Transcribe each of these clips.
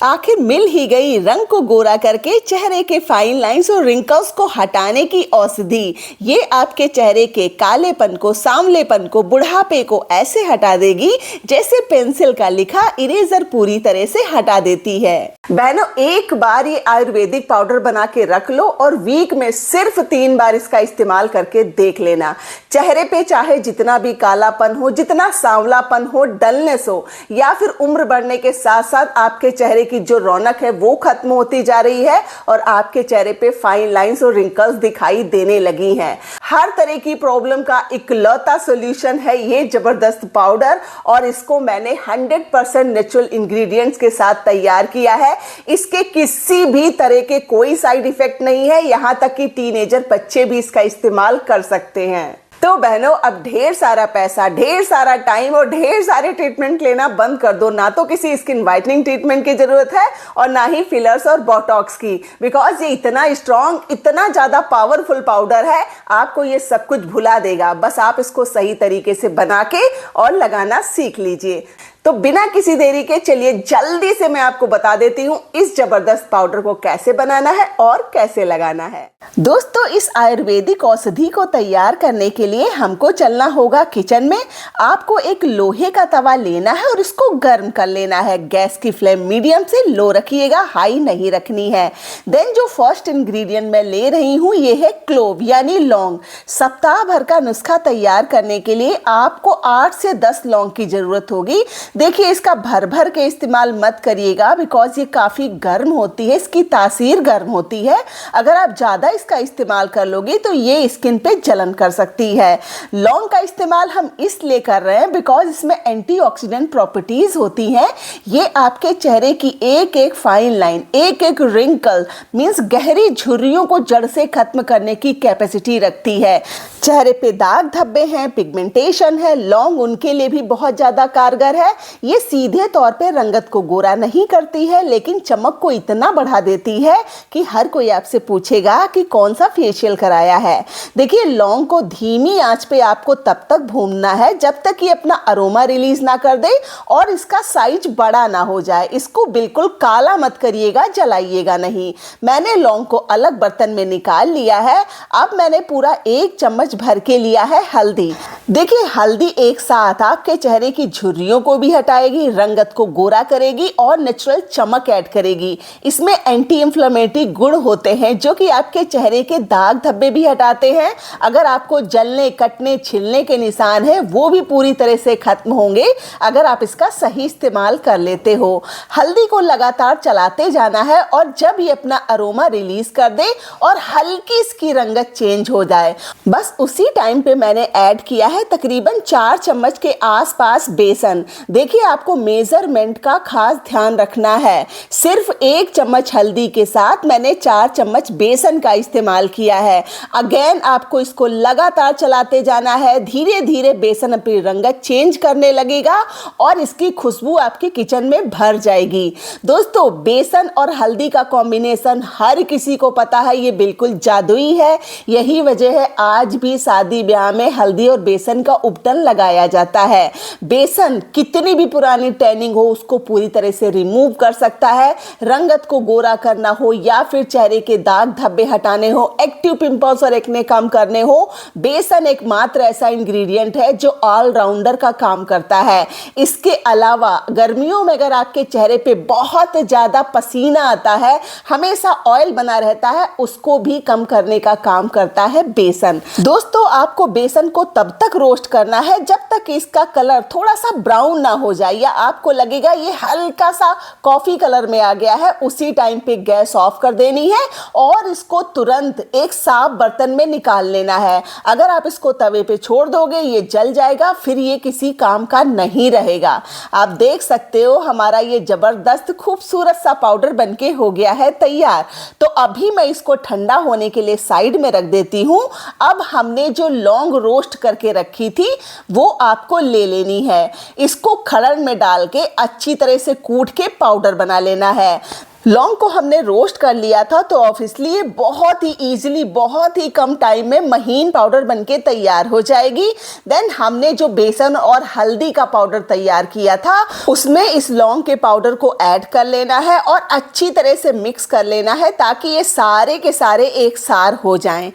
आखिर मिल ही गई रंग को गोरा करके चेहरे के फाइन लाइंस और रिंकल्स को हटाने की औषधि। ये आपके चेहरे के कालेपन को, सांवलेपन को, बुढ़ापे को ऐसे हटा देगी जैसे पेंसिल का लिखा इरेजर पूरी तरह से हटा देती है। बहनों, एक बार ये आयुर्वेदिक पाउडर बना के रख लो और वीक में सिर्फ 3 बार इसका इस्तेमाल करके देख लेना। चेहरे पे चाहे जितना भी कालापन हो, जितना सांवलापन हो, डलनेस हो या फिर उम्र बढ़ने के साथ साथ आपके चेहरे की जो रौनक है वो खत्म होती जा रही है और आपके चेहरे पे फाइन लाइंस और रिंकल्स दिखाई देने लगी हैं। हर तरह की प्रॉब्लम का इकलौता सॉल्यूशन है ये जबरदस्त पाउडर और इसको मैंने 100% नेचुरल इंग्रेडिएंट्स के साथ तैयार किया है। इसके किसी भी तरह के कोई साइड इफेक्ट नहीं है, यहाँ तक कि टीनेजर बच्चे भी इसका इस्तेमाल कर सकते हैं। तो बहनों, अब ढेर सारा पैसा, ढेर सारा टाइम और ढेर सारे ट्रीटमेंट लेना बंद कर दो। ना तो किसी स्किन वाइटनिंग ट्रीटमेंट की जरूरत है और ना ही फिलर्स और बोटॉक्स की, बिकॉज ये इतना स्ट्रॉन्ग, इतना ज्यादा पावरफुल पाउडर है, आपको ये सब कुछ भुला देगा। बस आप इसको सही तरीके से बना के और लगाना सीख लीजिए। तो बिना किसी देरी के चलिए जल्दी से मैं आपको बता देती हूँ इस जबरदस्त पाउडर को कैसे बनाना है और कैसे लगाना है। दोस्तों, इस आयुर्वेदिक औषधि को तैयार करने के लिए हमको चलना होगा किचन में। आपको एक लोहे का तवा लेना है और इसको गर्म कर लेना है। गैस की फ्लेम मीडियम से लो रखिएगा, हाई नहीं रखनी है। देन जो फर्स्ट इंग्रेडिएंट मैं ले रही हूँ ये है क्लोव यानी लौंग। सप्ताह भर का नुस्खा तैयार करने के लिए आपको 8 से 10 लौंग की जरूरत होगी। देखिए, इसका भर भर के इस्तेमाल मत करिएगा बिकॉज ये काफ़ी गर्म होती है, इसकी तासीर गर्म होती है। अगर आप ज़्यादा इसका इस्तेमाल कर लोगे तो ये स्किन पे जलन कर सकती है। लौंग का इस्तेमाल हम इसलिए कर रहे हैं बिकॉज इसमें एंटीऑक्सीडेंट प्रॉपर्टीज होती हैं। ये आपके चेहरे की एक एक फाइन लाइन, एक एक रिंकल मीन्स गहरी झुर्रियों को जड़ से खत्म करने की कैपेसिटी रखती है। चेहरे पे दाग धब्बे हैं, पिगमेंटेशन है, लौंग उनके लिए भी बहुत ज़्यादा कारगर है। ये सीधे तौर पे रंगत को गोरा नहीं करती है लेकिन चमक को इतना बढ़ा देती है कि हर कोई आपसे पूछेगा कि कौन सा फेशियल कराया है। देखिए, लौंग को धीमी आंच पे आपको तब तक भूनना है जब तक ये अपना अरोमा रिलीज ना कर दे और इसका साइज बड़ा ना हो जाए। इसको बिल्कुल काला मत करिएगा, जलाइएगा नहीं। मैंने लौंग को अलग बर्तन में निकाल लिया है। अब मैंने पूरा 1 चम्मच भर के लिया है हल्दी। देखिए, हल्दी एक साथ आपके चेहरे की झुर्रियों को भी हटाएगी, रंगत को गोरा करेगी और नेचुरल चमक ऐड करेगी। इसमें एंटी इंफ्लेमेटरी गुण होते हैं जो कि आपके चेहरे के दाग धब्बे भी हटाते हैं। अगर आपको जलने, कटने, छिलने के निशान है वो भी पूरी तरह से खत्म होंगे अगर आप इसका सही इस्तेमाल कर लेते हो। हल्दी को लगातार चलाते जाना है और जब ये अपना अरोमा रिलीज कर दे और हल्की इसकी रंगत चेंज हो जाए, बस उसी टाइम पे मैंने ऐड किया है तकरीबन 4 चम्मच के आसपास बेसन। देखिए, आपको मेजरमेंट का खास ध्यान रखना है। सिर्फ 1 चम्मच हल्दी के साथ मैंने 4 चम्मच बेसन का इस्तेमाल किया है। अगेन आपको इसको लगातार चलाते जाना है। धीरे धीरे बेसन अपनी रंगत चेंज करने लगेगा और इसकी खुशबू आपके किचन में भर जाएगी। दोस्तों, बेसन और हल्दी का कॉम्बिनेशन हर किसी को पता है, ये बिल्कुल जादुई है। यही वजह है आज भी शादी ब्याह में हल्दी और बेसन का उपटन लगाया जाता है। बेसन कितनी भी पुरानी टैनिंग हो उसको पूरी तरह से रिमूव कर सकता है। रंगत को गोरा करना हो या फिर चेहरे के दाग धब्बे हटाने हो, एक्टिव पिंपल्स और एक्ने कम करने हो, बेसन एकमात्र ऐसा इंग्रेडिएंट है जो ऑलराउंडर का काम करता है। इसके अलावा गर्मियों में अगर आपके चेहरे पे बहुत ज्यादा पसीना आता है, हमेशा ऑयल बना रहता है, उसको भी कम करने का काम करता है बेसन। दोस्तों, आपको बेसन को तब तक रोस्ट करना है जब तक इसका कलर थोड़ा सा ब्राउन ना हो जाए या आपको लगेगा ये हल्का सा कॉफी कलर में आ गया है। उसी टाइम पे गैस ऑफ कर देनी है और इसको तुरंत एक साफ बर्तन में निकाल लेना है। अगर आप इसको तवे पे छोड़ दोगे ये जल जाएगा, फिर ये किसी काम का नहीं रहेगा। आप देख सकते हो हमारा ये जबरदस्त खूबसूरत सा पाउडर बनके हो गया है तैयार। तो अभी मैं इसको ठंडा होने के लिए साइड में रख देती हूँ। अब हमने जो लौंग रोस्ट करके रखी थी वो आपको ले लेनी है। इसको खड़न में डाल के अच्छी तरह से कूट के पाउडर बना लेना है। लौंग को हमने रोस्ट कर लिया था, तो ऑब्वियसली ये बहुत ही इजीली, बहुत ही कम टाइम में महीन पाउडर बनके तैयार हो जाएगी। देन हमने जो बेसन और हल्दी का पाउडर तैयार किया था, उसमें इस लौंग के पाउडर को ऐड कर लेना है और अच्छी तरह से मिक्स कर लेना है ताकि ये सारे के सारे एक सार हो जाएं।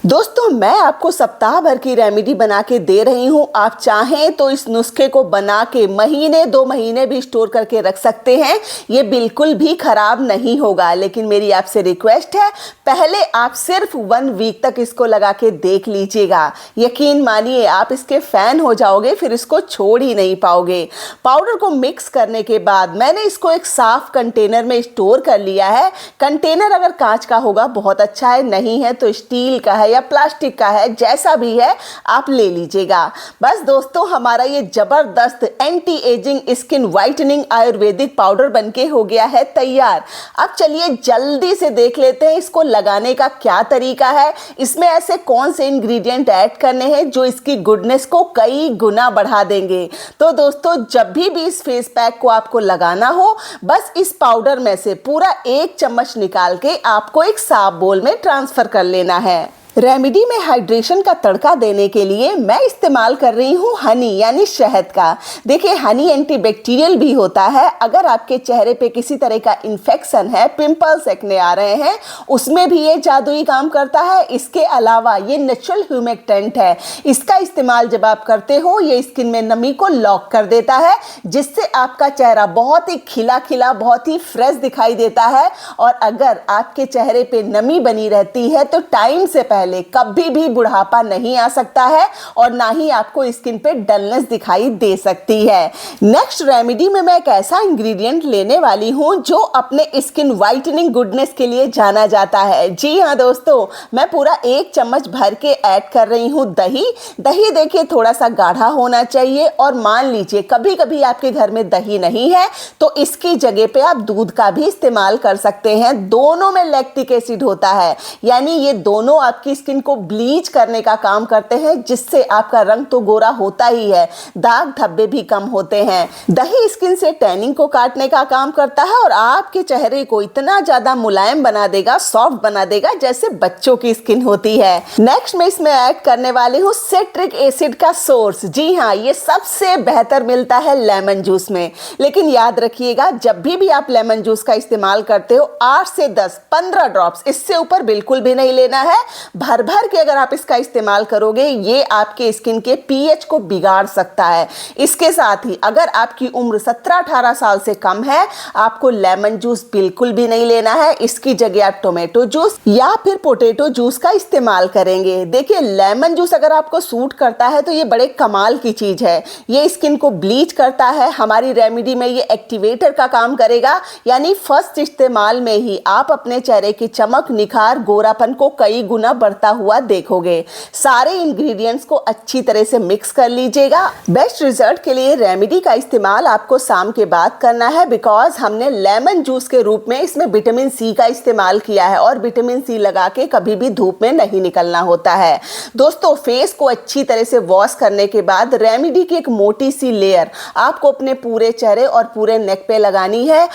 दोस्तों, मैं आपको सप्ताह भर की रेमेडी बना के दे रही हूँ। आप चाहें तो इस नुस्खे को बना के महीने 2 महीने भी स्टोर करके रख सकते हैं, ये बिल्कुल भी खराब नहीं होगा। लेकिन मेरी आपसे रिक्वेस्ट है, पहले आप सिर्फ 1 वीक तक इसको लगा के देख लीजिएगा। यकीन मानिए, आप इसके फैन हो जाओगे, फिर इसको छोड़ ही नहीं पाओगे। पाउडर को मिक्स करने के बाद मैंने इसको एक साफ कंटेनर में स्टोर कर लिया है। कंटेनर अगर कांच का होगा बहुत अच्छा है, नहीं है तो स्टील का है या प्लास्टिक का है, जैसा भी है आप ले लीजिएगा। बस दोस्तों, हमारा ये जबरदस्त anti ageing skin whitening Ayurvedic powder बनके हो गया है तैयार। अब चलिए जल्दी से देख लेते हैं इसको लगाने का क्या तरीका है, इसमें ऐसे कौन से इंग्रेडिएंट ऐड करने हैं जो इसकी गुडनेस को कई गुना बढ़ा देंगे। तो दोस्तों, जब भी इस फेस पैक को आपको लगाना हो, बस इस पाउडर में से पूरा 1 चम्मच निकाल के आपको एक साफ बोल में ट्रांसफर कर लेना है। रेमेडी में हाइड्रेशन का तड़का देने के लिए मैं इस्तेमाल कर रही हूँ हनी यानी शहद का। देखिए, हनी एंटीबैक्टीरियल भी होता है। अगर आपके चेहरे पे किसी तरह का इन्फेक्शन है, पिंपल्स एक्ने आ रहे हैं, उसमें भी ये जादुई काम करता है। इसके अलावा ये नेचुरल ह्यूमेक्टेंट है। इसका इस्तेमाल जब आप करते हो, ये स्किन में नमी को लॉक कर देता है, जिससे आपका चेहरा बहुत ही खिला खिला, बहुत ही फ्रेश दिखाई देता है। और अगर आपके चेहरे पे नमी बनी रहती है तो टाइम से पहले कभी भी बुढ़ापा नहीं आ सकता है और ना ही आपको स्किन पे डलनेस दिखाई दे सकती है। नेक्स्ट रेमेडी में मैं एक ऐसा इंग्रेडिएंट लेने वाली हूं जो अपने स्किन वाइटनिंग गुडनेस के लिए जाना जाता है। जी हाँ दोस्तों, मैं पूरा 1 चम्मच भर के ऐड कर रही हूं दही। दही देखिए थोड़ा सा गाढ़ा होना चाहिए, और मान लीजिए कभी कभी आपके घर में दही नहीं है तो इसकी जगह पे आप दूध का भी इस्तेमाल कर सकते हैं। दोनों में लैक्टिक एसिड होता है, यानी ये दोनों आपकी स्किन को ब्लीच करने का काम करते हैं, जिससे आपका रंग तो गोरा होता ही है, दाग धब्बे भी कम होते हैं। दही स्किन से टैनिंग को काटने का काम करता है और आपके चेहरे को इतना ज्यादा मुलायम बना देगा, सॉफ्ट बना देगा, जैसे बच्चों की स्किन होती है। नेक्स्ट मैं इसमें ऐड करने वाली हूँ सिट्रिक एसिड का सोर्स। जी हाँ, ये सबसे बेहतर मिलता है लेमन जूस में। लेकिन याद रखिएगा, जब भी आप लेमन जूस का इस्तेमाल करते हो, 8 से 10, 15 ड्रॉप्स, इससे ऊपर बिल्कुल भी नहीं लेना है। भर भर के अगर आप इसका इस्तेमाल करोगे, ये आपके स्किन के पीएच को बिगाड़ सकता है। इसके साथ ही अगर आपकी उम्र 17-18 साल से कम है, आपको लेमन जूस बिल्कुल भी नहीं लेना है। इसकी जगह आप टोमेटो जूस या फिर पोटैटो जूस का इस्तेमाल करेंगे। देखिए, लेमन जूस अगर आपको सूट करता है तो ये बड़े कमाल की चीज है। ये स्किन को ब्लीच करता है। हमारी रेमेडी में ये एक्टिवेटर का काम करेगा, यानी फर्स्ट इस्तेमाल में ही आप अपने चेहरे की चमक, निखार, गोरापन को कई गुना बढ़ता हुआ देखोगे। सारे इंग्रेडिएंट्स को अच्छी तरह से मिक्स कर लीजिएगा। बेस्ट रिजल्ट के लिए रेमेडी का इस्तेमाल आपको शाम के बाद करना है, बिकॉज हमने लेमन जूस के रूप में इसमें विटामिन सी का इस्तेमाल किया है और विटामिन सी लगा के कभी भी धूप में नहीं निकलना होता है। दोस्तों, फेस को अच्छी तरह से वॉश करने के बाद रेमेडी की एक मोटी सी लेयर आपको अपने पूरे चेहरे और पूरे नेक पे लगानी है।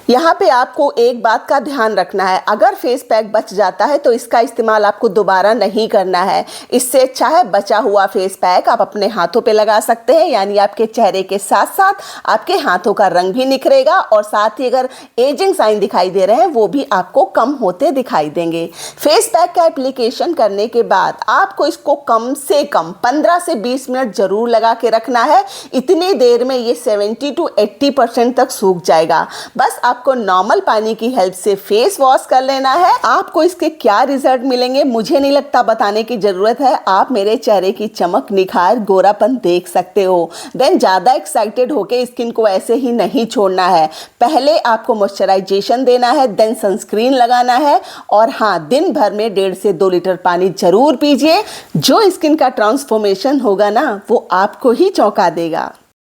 यहाँ पे आपको एक बात का ध्यान रखना है, अगर फेस पैक बच जाता है तो इसका इस्तेमाल आपको दोबारा नहीं करना है। इससे अच्छा है बचा हुआ फेस पैक आप अपने हाथों पे लगा सकते हैं, यानी आपके चेहरे के साथ साथ आपके हाथों का रंग भी निखरेगा और साथ ही अगर एजिंग साइन दिखाई दे रहे हैं वो भी आपको कम होते दिखाई देंगे। फेस पैक का एप्लीकेशन करने के बाद आपको इसको कम से कम 15 से 20 मिनट जरूर लगा के रखना है। इतनी देर में ये 70 to 80% तक सूख जाएगा। बस आपको नॉर्मल पानी की हेल्प से फेस वॉश कर लेना है। आपको इसके क्या रिजल्ट मिलेंगे मुझे नहीं लगता बताने की जरूरत है। आप मेरे चेहरे की चमक, निखार, गोरापन देख सकते हो। देन ज्यादा एक्साइटेड होके स्किन को ऐसे ही नहीं छोड़ना है। पहले आपको मॉइस्चराइजेशन देना है, देन सनस्क्रीन लगाना है, और हाँ, दिन भर में 1.5 से 2 लीटर पानी जरूर पीजिए। जो स्किन का ट्रांसफॉर्मेशन होगा ना, वो आपको ही चौंका देगा।